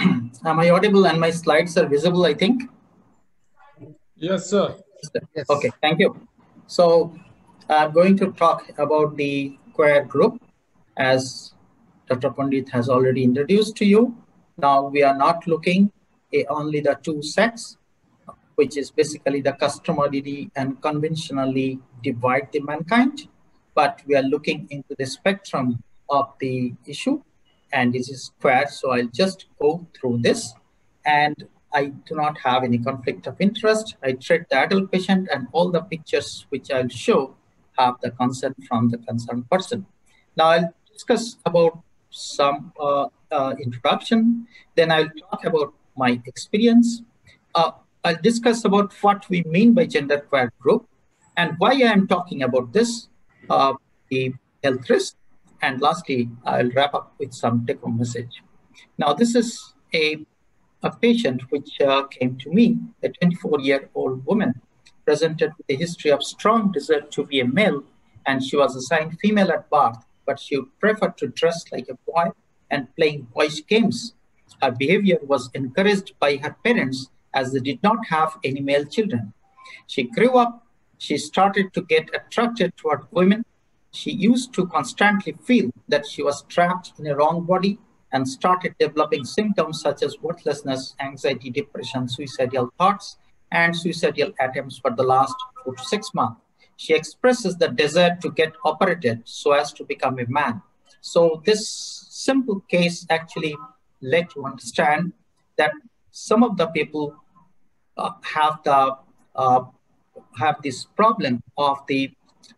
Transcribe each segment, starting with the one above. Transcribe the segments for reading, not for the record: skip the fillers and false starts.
Am I audible and my slides are visible, I think? Yes, sir. Okay, Yes. thank you. So I'm going to talk about the queer group as Dr. Pandit has already introduced to you. Now we are not looking at only the two sets, which is basically the customarily and conventionally divide the mankind, but we are looking into the spectrum of the issue, and this is queer. So I'll just go through this, and I do not have any conflict of interest. I treat the adult patient, and all the pictures which I'll show have the consent from the concerned person. Now I'll discuss about some introduction, then I'll talk about my experience. Uh, I'll discuss about what we mean by genderqueer group and why I am talking about this, the health risk, and lastly, I'll wrap up with some take-home message. Now, this is a patient which came to me, a 24-year-old woman, presented with a history of strong desire to be a male, and she was assigned female at birth, but she would prefer to dress like a boy and playing boyish games. Her behavior was encouraged by her parents as they did not have any male children. She grew up, she started to get attracted toward women. She used to constantly feel that she was trapped in a wrong body and started developing symptoms such as worthlessness, anxiety, depression, suicidal thoughts, and suicidal attempts for the last 4 to 6 months. She expresses the desire to get operated so as to become a man. So this simple case actually let you understand that some of the people have the uh, have this problem of the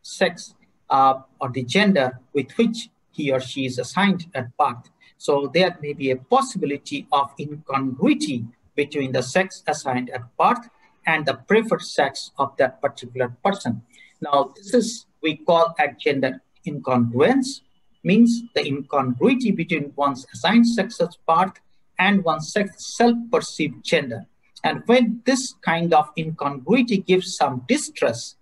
sex or the gender with which he or she is assigned at birth. So there may be a possibility of incongruity between the sex assigned at birth and the preferred sex of that particular person. Now, this is we call at gender incongruence, means the incongruity between one's assigned sex at birth and one's self-perceived gender. And when this kind of incongruity gives some distress,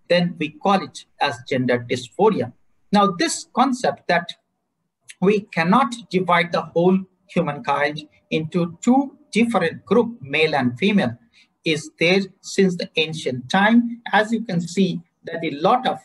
then we call it as gender dysphoria. Now, this concept that we cannot divide the whole humankind into two different groups, male and female, is there since the ancient time. As you can see, that a lot of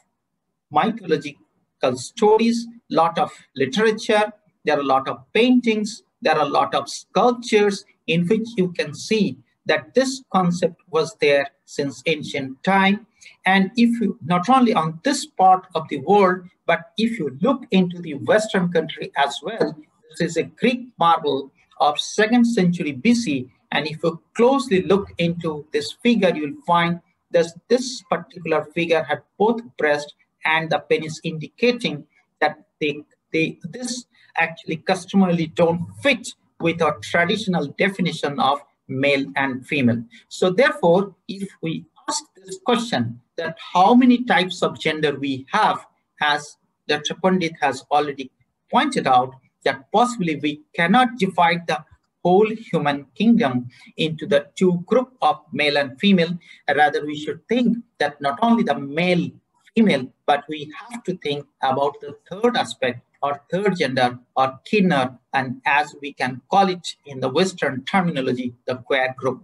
mythological stories, lot of literature, there are a lot of paintings, there are a lot of sculptures in which you can see that this concept was there since ancient time. And if you, not only on this part of the world, but if you look into the Western country as well, this is a Greek marble of 2nd century BC. And if you closely look into this figure, you'll find that this particular figure had both breast and the penis, indicating that this actually customarily don't fit with our traditional definition of male and female. So therefore, if we ask this question that how many types of gender we have, as Dr. Pandit has already pointed out, that possibly we cannot divide the whole human kingdom into the two groups of male and female. Rather, we should think that not only the male, female, but we have to think about the third aspect or third gender or kinner, and as we can call it in the Western terminology, the queer group.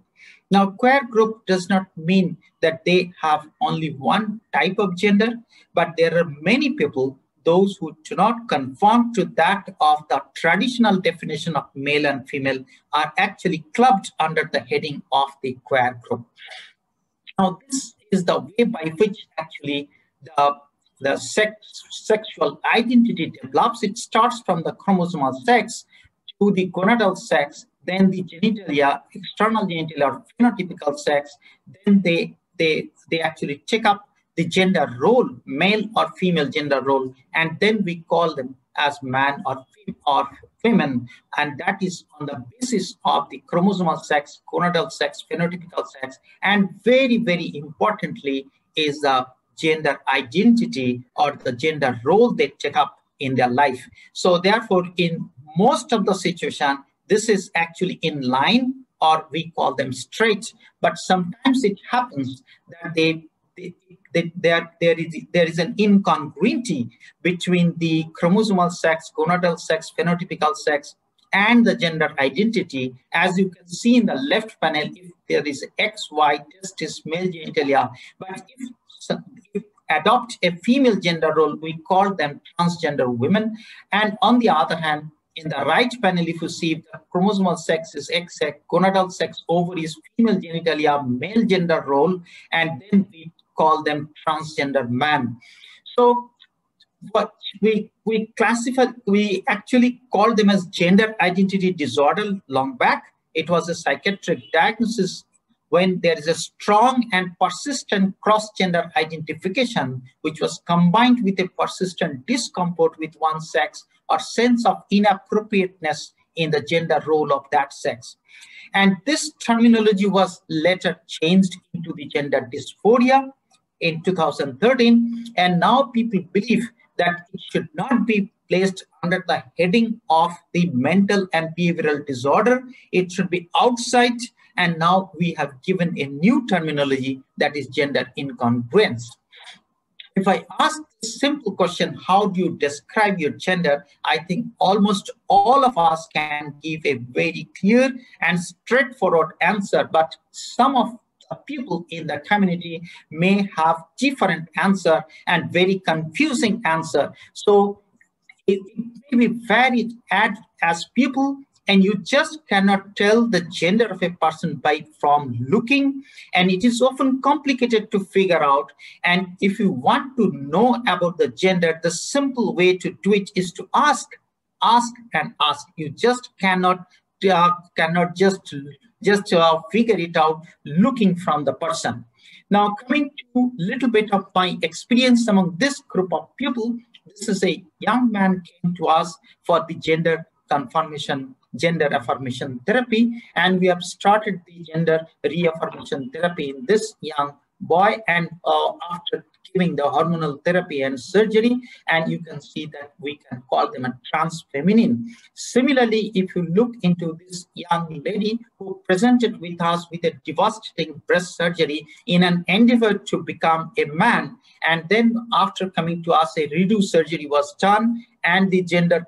Now, queer group does not mean that they have only one type of gender, but there are many people, those who do not conform to that of the traditional definition of male and female, are actually clubbed under the heading of the queer group. Now, this is the way by which actually the sexual identity develops. It starts from the chromosomal sex to the gonadal sex, then the genitalia, external genitalia or phenotypical sex. Then they actually take up the gender role, male or female gender role, and then we call them as man or women, and that is on the basis of the chromosomal sex, gonadal sex, phenotypical sex, and very, very importantly is the gender identity or the gender role they take up in their life. So therefore, in most of the situation, this is actually in line, or we call them straight, but sometimes it happens that there is an incongruity between the chromosomal sex, gonadal sex, phenotypical sex, and the gender identity. As you can see in the left panel, if there is XY testis male genitalia, but if adopt a female gender role, we call them transgender women. And on the other hand, in the right panel, if you see the chromosomal sex is XX, gonadal sex, ovaries, female genitalia, male gender role, and then we call them transgender man. So what we actually called them as gender identity disorder long back. It was a psychiatric diagnosis when there is a strong and persistent cross-gender identification, which was combined with a persistent discomfort with one sex or sense of inappropriateness in the gender role of that sex. And this terminology was later changed into the gender dysphoria in 2013. And now people believe that it should not be placed under the heading of the mental and behavioral disorder. It should be outside. And now we have given a new terminology that is gender incongruence. If I ask this simple question, how do you describe your gender? I think almost all of us can give a very clear and straightforward answer, but some of the people in the community may have different answer and very confusing answer. So it may be varied as people, and you just cannot tell the gender of a person from looking, and it is often complicated to figure out. And if you want to know about the gender, the simple way to do it is to ask and ask. You just cannot just figure it out looking from the person. Now, coming to a little bit of my experience among this group of people, this is a young man came to us for the gender affirmation therapy, and we have started the gender reaffirmation therapy in this young boy, and after giving the hormonal therapy and surgery, and you can see that we can call them a trans feminine. Similarly, if you look into this young lady who presented with us with a devastating breast surgery in an endeavor to become a man, and then after coming to us, a redo surgery was done, and the gender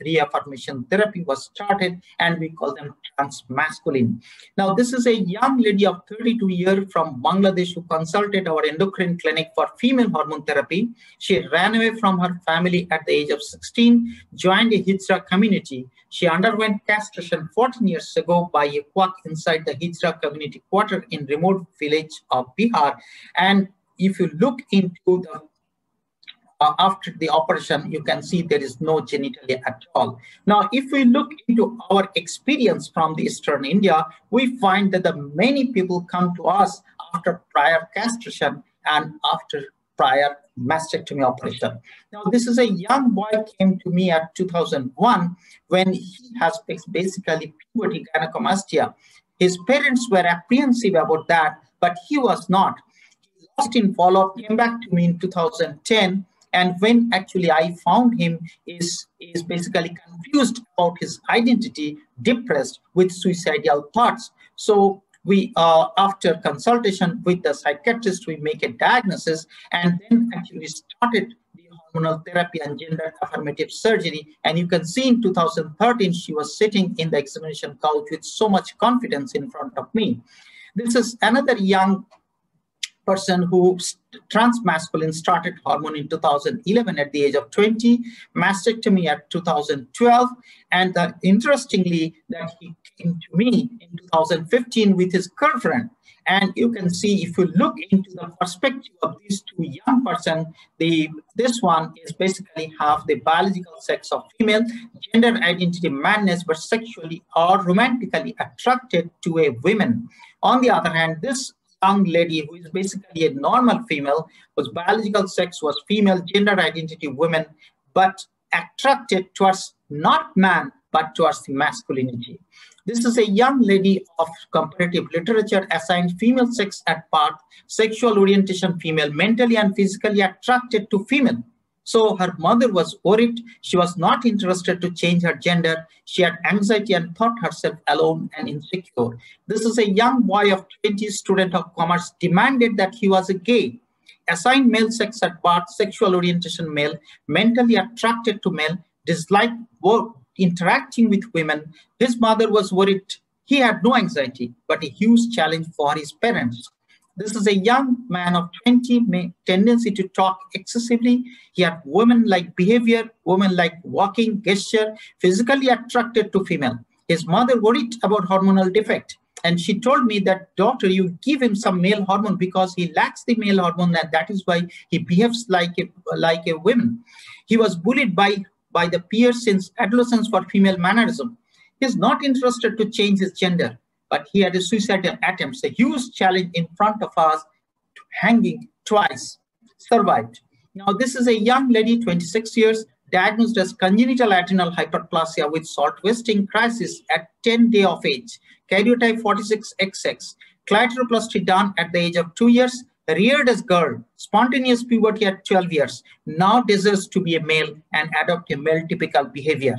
reaffirmation therapy was started, and we call them trans-masculine. Now, this is a young lady of 32 years from Bangladesh who consulted our endocrine clinic for female hormone therapy. She ran away from her family at the age of 16, joined a Hijra community. She underwent castration 14 years ago by a quack inside the Hijra community quarter in remote village of Bihar. And if you look into the after the operation, you can see there is no genitalia at all. Now, if we look into our experience from the Eastern India, we find that the many people come to us after prior castration and after prior mastectomy operation. Now, this is a young boy came to me at 2001 when he has basically puberty gynecomastia. His parents were apprehensive about that, but he was not. He lost in follow-up, came back to me in 2010. And when actually I found him is basically confused about his identity, depressed with suicidal thoughts. So we, after consultation with the psychiatrist, we make a diagnosis and then actually started the hormonal therapy and gender affirmative surgery. And you can see in 2013, she was sitting in the examination couch with so much confidence in front of me. This is another young person who trans-masculine started hormone in 2011 at the age of 20, mastectomy at 2012, and interestingly that he came to me in 2015 with his girlfriend. And you can see if you look into the perspective of these two young persons, this one is basically have the biological sex of female, gender identity madness, but sexually or romantically attracted to a woman. On the other hand, this young lady who is basically a normal female, whose biological sex was female, gender identity women, but attracted towards not man, but towards the masculinity. This is a young lady of comparative literature assigned female sex at birth, sexual orientation female, mentally and physically attracted to female. So her mother was worried. She was not interested to change her gender. She had anxiety and thought herself alone and insecure. This is a young boy of 20, student of commerce, demanded that he was a gay. Assigned male sex at birth, sexual orientation male, mentally attracted to male, disliked work. interacting with women, his mother was worried. He had no anxiety, but a huge challenge for his parents. This is a young man of 20, tendency to talk excessively. He had women-like behavior, women-like walking, gesture, physically attracted to female. His mother worried about hormonal defect. And she told me that, daughter, you give him some male hormone because he lacks the male hormone, and that is why he behaves like a woman. He was bullied by the peers since adolescence for female mannerism. He is not interested to change his gender, but he had a suicidal attempt, a huge challenge in front of us, hanging twice, survived. Now, this is a young lady, 26 years, diagnosed as congenital adrenal hyperplasia with salt wasting crisis at 10 days of age, karyotype 46XX, clitoroplasty done at the age of 2 years, reared as girl, spontaneous puberty at 12 years, now desires to be a male and adopt a male typical behavior.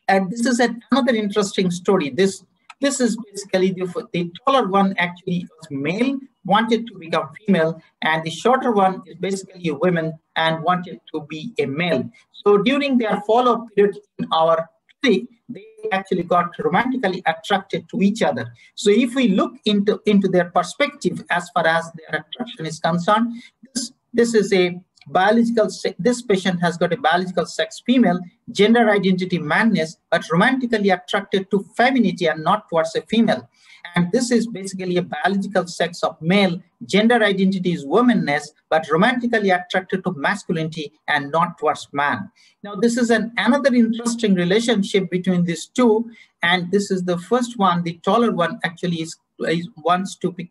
And this is another interesting story. This is basically the taller one actually was male, wanted to become female, and the shorter one is basically a woman and wanted to be a male. So during their follow-up period in our clinic, they actually got romantically attracted to each other. So if we look into their perspective as far as their attraction is concerned, this is a biological, this patient has got a biological sex female, gender identity manness, but romantically attracted to femininity and not towards a female. And this is basically a biological sex of male, gender identity is womanness, but romantically attracted to masculinity and not towards man. Now, this is another interesting relationship between these two. And this is the first one, the taller one actually wants to be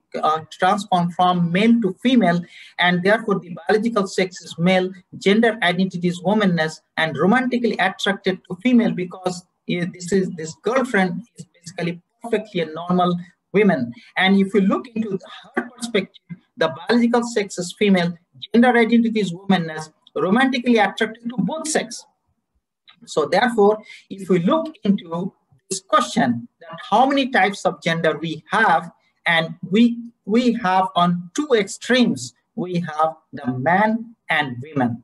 transformed from male to female, and therefore the biological sex is male, gender identity is womanness, and romantically attracted to female because this girlfriend is basically perfectly a normal woman. And if you look into her perspective, the biological sex is female, gender identity is womanness, romantically attracted to both sex. So therefore, if we look into this question that how many types of gender we have, and we have on two extremes, we have the man and women.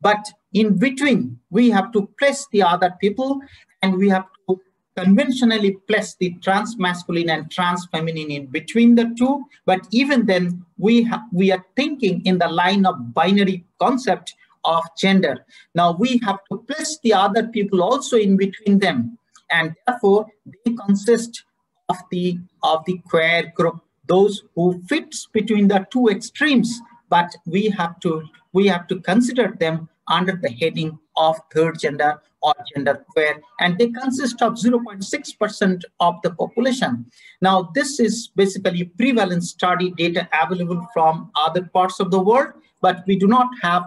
But in between, we have to place the other people, and we have to conventionally place the trans masculine and trans feminine in between the two. But even then, we are thinking in the line of binary concept of gender. Now we have to place the other people also in between them, and therefore they consist of the queer group, those who fits between the two extremes. But we have to consider them under the heading of third gender or gender queer, and they consist of 0.6% of the population. Now, this is basically prevalence study data available from other parts of the world, but we do not have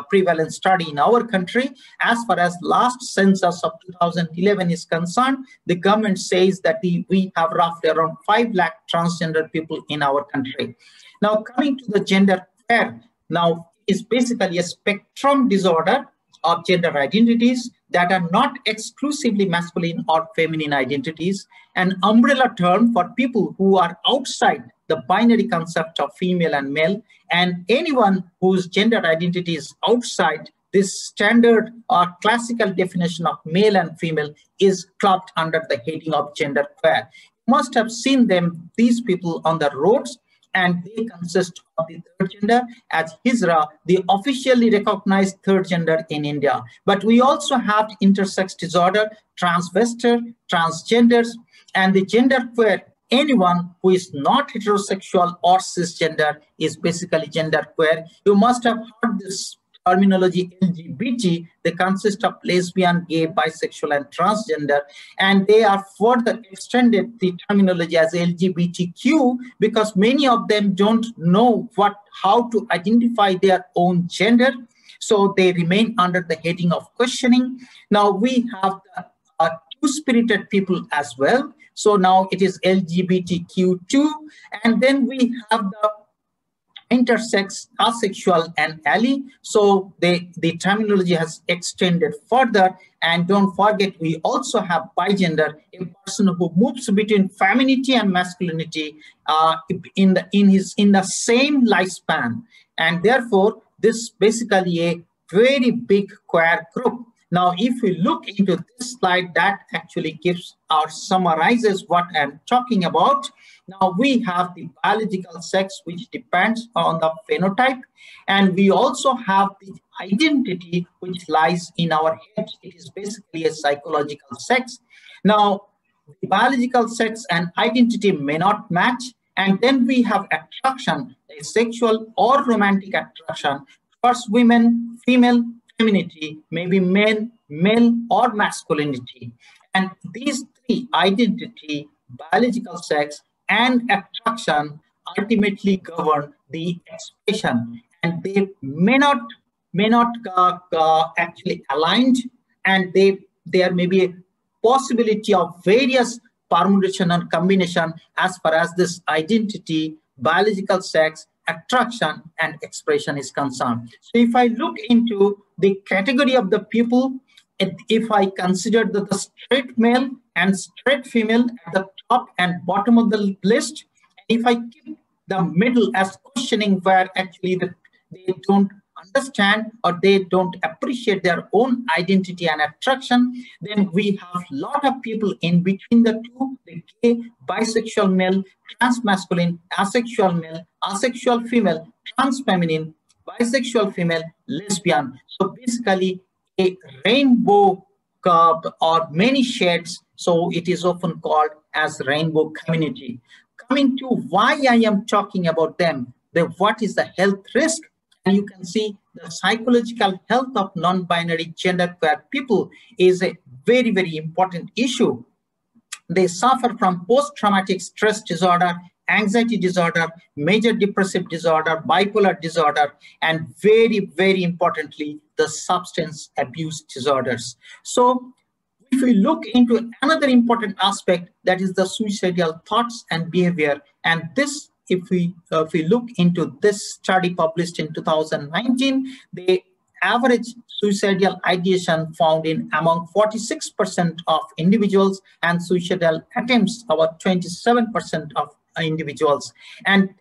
prevalence study in our country. As far as last census of 2011 is concerned, the government says that we have roughly around 5 lakh transgender people in our country. Now, coming to the gender queer, now is basically a spectrum disorder of gender identities that are not exclusively masculine or feminine identities, an umbrella term for people who are outside the binary concept of female and male, and anyone whose gender identity is outside this standard or classical definition of male and female is clubbed under the heading of gender queer. You must have seen these people on the roads, and they consist of the third gender as HISRA, the officially recognized third gender in India. But we also have intersex disorder, transvestite, transgenders, and the gender queer. Anyone who is not heterosexual or cisgender is basically gender queer. You must have heard this terminology LGBT. They consist of lesbian, gay, bisexual, and transgender, and they are further extended the terminology as LGBTQ because many of them don't know how to identify their own gender, so they remain under the heading of questioning. Now we have the two-spirited people as well. So now it is LGBTQ2, and then we have the intersex, asexual, and ally. So the terminology has extended further. And don't forget, we also have bigender, a person who moves between femininity and masculinity in the same lifespan. And therefore, this basically a very big queer group. Now, if we look into this slide, that actually gives or summarizes what I'm talking about. Now, we have the biological sex, which depends on the phenotype, and we also have the identity, which lies in our head. It is basically a psychological sex. Now, the biological sex and identity may not match, and then we have attraction, a sexual or romantic attraction. First, women, female, femininity, maybe men, male or masculinity. And these three, identity, biological sex, and attraction, ultimately govern the expression. And they may not actually aligned, and there may be a possibility of various permutation and combination as far as this identity, biological sex, attraction, and expression is concerned. So if I look into the category of the people, if I consider the straight male and straight female at the top and bottom of the list, if I keep the middle as questioning where actually they don't understand or they don't appreciate their own identity and attraction, then we have a lot of people in between the two, the gay, bisexual male, trans masculine, asexual male, asexual female, trans feminine, bisexual female, lesbian. So basically a rainbow curve or many shades. So it is often called as rainbow community. Coming to why I am talking about them, what is the health risk? And you can see the psychological health of non-binary genderqueer people is a very, very important issue. They suffer from post-traumatic stress disorder, anxiety disorder, major depressive disorder, bipolar disorder, and very, very importantly, the substance abuse disorders. So if we look into another important aspect, that is the suicidal thoughts and behavior, and this, if we look into this study published in 2019, the average suicidal ideation found in among 46% of individuals and suicidal attempts about 27% of individuals. And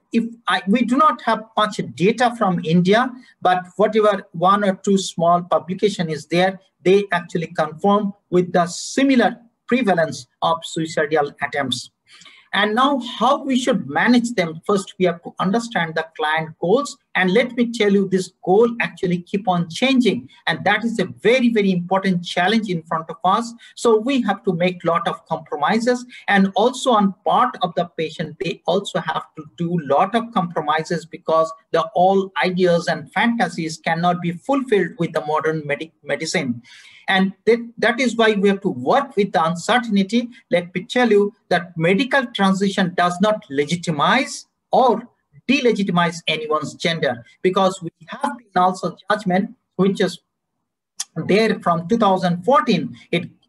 we do not have much data from India, but whatever one or two small publication is there, they actually confirm with the similar prevalence of suicidal attempts. And now how we should manage them. First, we have to understand the client goals. And let me tell you, this goal actually keep on changing. And that is a very, very important challenge in front of us. So we have to make a lot of compromises. And also on part of the patient, they also have to do a lot of compromises because the all ideas and fantasies cannot be fulfilled with the modern medicine. And that is why we have to work with the uncertainty. Let me tell you that medical transition does not legitimize or delegitimize anyone's gender, because we have the also judgment, which is there from 2014.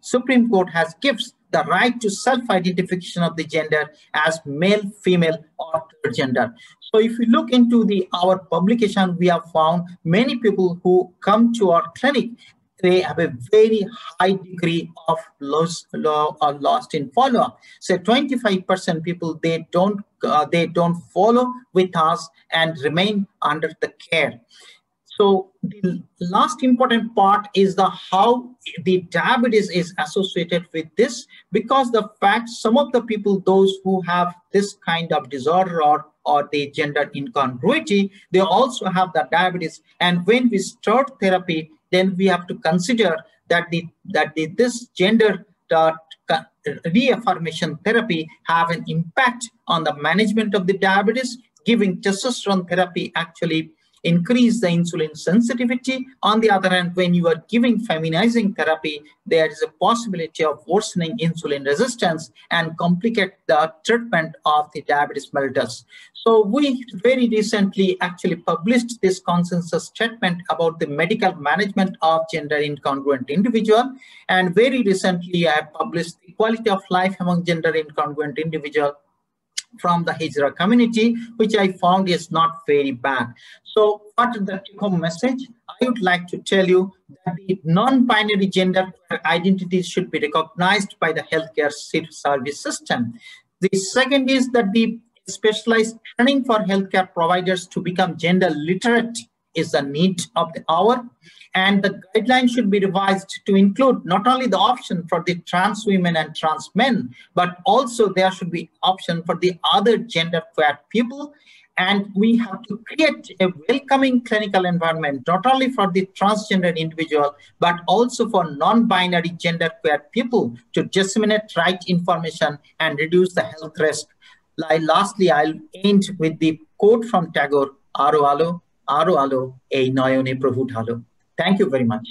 Supreme Court has gives the right to self-identification of the gender as male, female, or third gender. So if you look into our publication, we have found many people who come to our clinic, they have a very high degree of lost in follow-up. So 25% people, they don't follow with us and remain under the care. So the last important part is how the diabetes is associated with this, because the fact some of the people, those who have this kind of disorder or the gender incongruity, they also have the diabetes. And when we start therapy, then we have to consider that this gender reaffirmation therapy have an impact on the management of the diabetes. Giving testosterone therapy actually increase the insulin sensitivity. On the other hand, when you are giving feminizing therapy, there is a possibility of worsening insulin resistance and complicate the treatment of the diabetes mellitus. So we very recently actually published this consensus statement about the medical management of gender incongruent individual. And very recently, I published the quality of life among gender incongruent individual from the Hijra community, which I found is not very bad. So what is the take-home message? I would like to tell you that the non-binary gender identities should be recognized by the healthcare service system. The second is that the specialized training for healthcare providers to become gender literate is the need of the hour. And the guidelines should be revised to include not only the option for the trans women and trans men, but also there should be option for the other gender queer people. And we have to create a welcoming clinical environment, not only for the transgender individual, but also for non-binary gender queer people to disseminate right information and reduce the health risk. Lastly, I'll end with the quote from Tagore, Aro alo, ei noyone prabhu dhalo. Thank you very much.